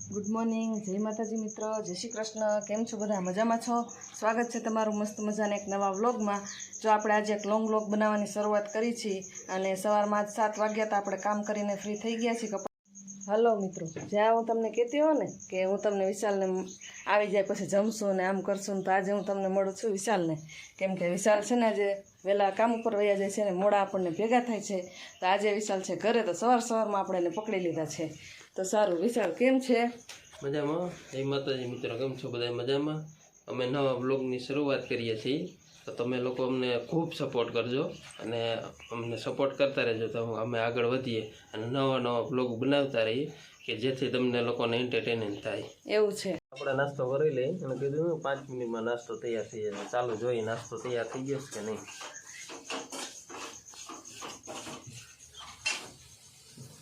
Good morning, જય માતાજી મિત્રો, જય શ્રી કૃષ્ણ। કેમ છો બધા? મજામાં છો? સ્વાગત છે તમારું મસ્ત મજાના એક નવા વ્લોગમાં। જો આપણે આજે એક લોંગ વ્લોગ બનાવવાની શરૂઆત કરી છે અને સવારમાં જ 7 વાગ્યા તો આપણે કામ કરીને ફ્રી થઈ ગયા છીએ। હલો મિત્રો, જ્યાં હું તમને કહેતી હોઉં ને કે હું તમને વિશાલને આવી જાય પછી જમશું ને આમ કરશું ને, તો આજે હું તમને મળું છું વિશાલને, કેમ કે વિશાલ છે ને આજે વહેલા કામ ઉપર વયા જાય છે ને મોડા આપણને ભેગા થાય છે, તો આજે વિશાલ છે ઘરે, તો સવારમાં આપણે એને પકડી લીધા છે। તો સારું વિશાલ, કેમ છે? મજામાં। જય માતાજી મિત્રો, કેમ છો બધા? મજામાં। અમે નવા બ્લોગની શરૂઆત કરીએ છીએ, તો તમે લોકો અમને ખૂબ સપોર્ટ કરજો અને અમને સપોર્ટ કરતા રહેજો, તો અમે આગળ વધીએ અને નવા બ્લોગ બનાવતા રહીએ કે જેથી તમને લોકોને એન્ટરટેનમેન્ટ થાય। એવું છે। આપણે નાસ્તો કરી લઈએ અને કીધું 5 મિનિટમાં નાસ્તો તૈયાર થઈ જશે। ચાલો જોઈએ નાસ્તો તૈયાર થઈ ગયો કે નહીં।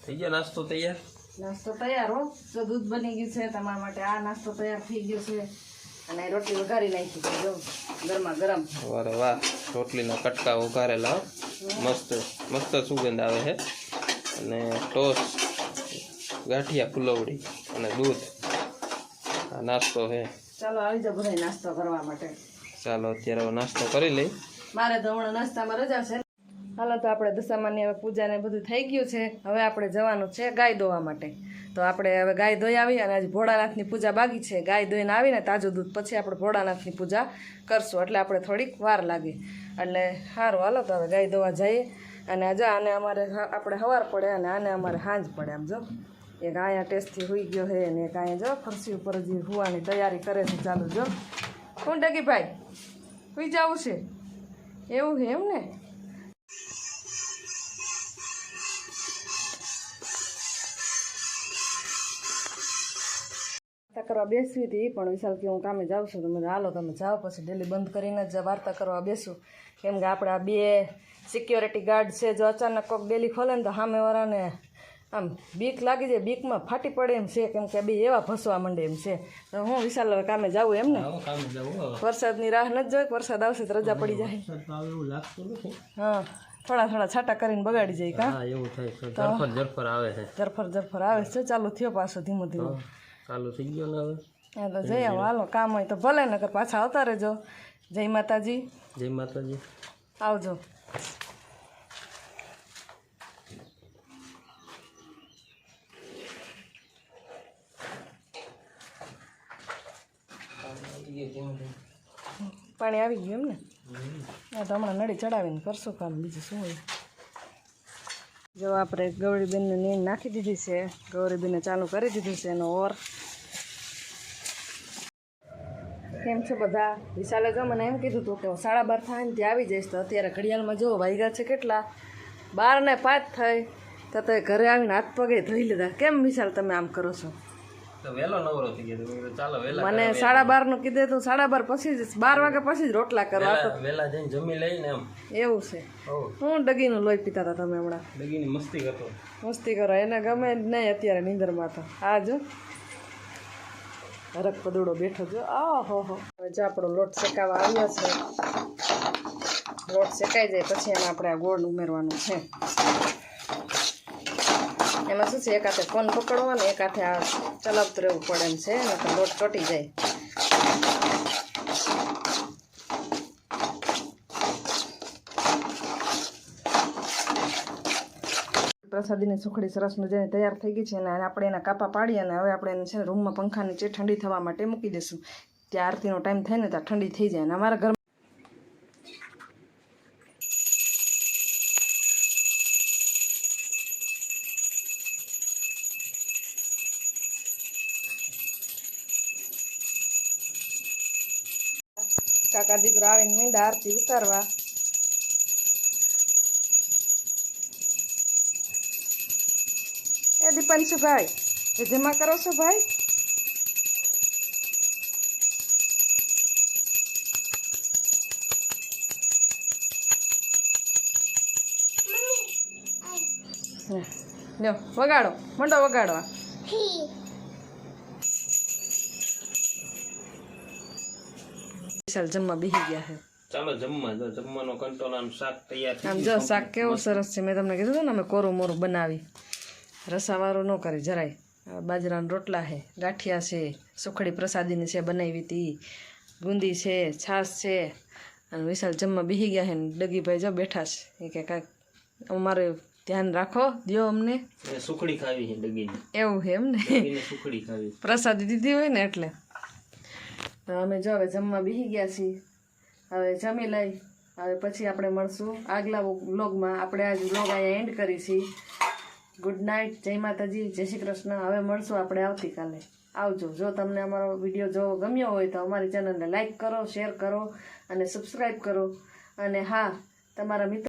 થઈ ગયો નાસ્તો તૈયાર? નાસ્તો તૈયાર હો, તો દૂધ બની ગયું છે તમારા માટે, આ નાસ્તો તૈયાર થઈ ગયો છે અને રોટલી વઘારી નાખી છે જો ગરમા ગરમ। વારે વાહ, રોટલીના કટકા વઘારેલા, મસ્ત મસ્ત સુગંધ આવે છે। અને ટોસ, ગાંઠિયા, ફુલવડી અને દૂધ, આ નાસ્તો છે। ચાલો આવી જાઓ બધા નાસ્તો કરવા માટે। ચાલો અત્યારે નાસ્તો કરી લઈ। મારે તો હમણાં નાસ્તામાં રજા છે। હાલો તો આપણે દશામાની હવે પૂજા ને બધું થઈ ગયું છે, હવે આપણે જવાનું છે ગાય દોવા માટે। તો આપણે હવે ગાય ધોઈ આવી અને આજે ભોળાનાથની પૂજા બાકી છે। ગાય ધોઈને આવીને તાજું દૂધ પછી આપણે ભોળાનાથની પૂજા કરશું, એટલે આપણે થોડીક વાર લાગે, એટલે સારું હાલો તો હવે ગાય ધોવા જઈએ। અને જો આને અમારે આપણે સવાર પડે અને આને અમારે સાંજ પડે। આમ જો એક અહીંયા ટેસ્ટથી હુઈ ગયો છે અને એક અહીંયા જો ખુરશી ઉપર હજી હુવાની તૈયારી કરે છે। ચાલુ જો શું ડગીભાઈ હુઈ જવું છે? એવું છે એમ ને? કરવા બેસવી હતી પણ વિશાલ કે હું કામે જાઉં છું, તો મને હાલો તમે જાઓ, પછી ડેલી બંધ કરીને જ વાર્તા કરવા બેસું, કેમ કે આપણા 2 સિક્યોરિટી ગાર્ડ છે, જો અચાનક કોઈક ડેલી ખોલે ને તો સામેવાળાને આમ બીક લાગી જાય, બીકમાં ફાટી પડે એમ છે, કેમ કે 2 એવા ફસવા માંડે એમ છે। તો હું વિશાલ હવે કામે જાઉં એમ ને? વરસાદની રાહ નથી જોઈ, વરસાદ આવશે તો રજા પડી જાય। હા, થોડા છાંટા કરીને બગાડી જાય કા? એવું થાય છે, જરફર આવે છે, જરફર આવે છે। ચાલુ થયો પાછો ધીમો ધીમો ચાલુ થઈ ગયો ને હવે। હા તો જઈ આવો હાલો, કામ હોય તો ભલે, નકર પાછા આવતા રહેજો। જય માતાજી। જય માતાજી, આવજો। પાણી આવી ગયું એમ ને? હા તો હમણાં નળી ચડાવીને કરશું કામ, બીજું શું હોય। જો આપણે ગૌરીબેનને નીણ નાખી દીધી છે, ગૌરીબેને ચાલુ કરી દીધું છે એનો ઓર। કેમ છે બધા? વિશાલે જો મને એમ કીધું હતું કે હું 12:30 થાય ને ત્યાં આવી જઈશ, તો અત્યારે ઘડિયાળમાં જો વાગ્યા છે કેટલા, 12:05 થઈ, તો ઘરે આવીને હાથ પગે ધોઈ લીધા। કેમ વિશાલ તમે આમ કરો છો? વેલો નવરો થઈ ગયો, ચાલો વેલા મને 12:30 નું કીધું તું, 12:30 પછી જ 12 વાગ્યા પછી જ રોટલા કરવા, તો વેલા જઈને જમી લઈને એમ। એવું છે? હું ડગીનું લોહી પીતા હતા તમે હમણાં? ડગીની મસ્તી કરતો, મસ્તી કરો, એને ગમે જ નહીં અત્યારે નીંદરમાં તો। આ જો હરક પદુડો બેઠો જો, આહો હો। હવે જો આપણો લોટ શેકાવા આવ્યો છે, લોટ શેકાઈ જાય પછી એમાં આપણે આ ગોળ ઉમેરવાનું છે। એમાં શું છે, એક હાથે ફોન પકડવાનો, એક હાથે આ ચલાવતું રહેવું પડે એમ છે, નકર લોટ ચોટી જાય। પ્રસાદીની સુખડી સરસ મજાની તૈયાર થઈ ગઈ છે અને આપણે એના કાપા પાડી અને હવે આપણે એને છે રૂમમાં પંખા નીચે ઠંડી થવા માટે મૂકી દઈશું। ત્યાં આરતીનો ટાઈમ થાય ને ત્યાં ઠંડી થઈ જાય। અને અમારા ઘરમાં કાકા દીકરો આવીને મીંડા આરતી ઉતારવા। એ દીપાંશુભાઈ, એ જમા કરો છો ભાઈ? લ્યો વગાડો, મંડો વગાડવા। વિશાલ જમવા બેસી ગયા છે। ચાલો જમવા, જો જમવાનો કંટોલાનું શાક તૈયાર થઈ આમ જો શાક કેવું સરસ છે, મેં તમને કીધું હતું ને અમે કોરું મોરું બનાવી, રસાવાળું ન કરી જરાય। બાજરાના રોટલા છે, ગાંઠિયા છે, સુખડી પ્રસાદીની છે બનાવી હતી, ગુંદી છે, છાશ છે, અને વિશાલ જમવા બેસી ગયા છે ને ડગીભાઈ જો બેઠા છે એ કે કાંઈક અમારે ધ્યાન રાખો દ્યો અમને સુખડી ખાવી છે ડગીને. એવું છે એમ ને ડગીને સુખડી ખાવી. પ્રસાદી દીધી હોય ને એટલે. તો અમે જો હવે જમવા બેસી ગયા છીએ, હવે જમી લઈ, હવે પછી આપણે મળશું આગલા વ્લોગમાં. આપણે આજ વ્લોગ અહીંયા એન્ડ કરી છીએ. ગુડ નાઇટ, જય માતાજી, જય શ્રી કૃષ્ણ. હવે મળશું આપણે આવતીકાલે. આવજો. જો તમને અમારો વિડીયો જો ગમ્યો હોય તો અમારી ચેનલને લાઈક કરો, શેર કરો અને સબસ્ક્રાઈબ કરો. અને હા, તમારા મિત્રો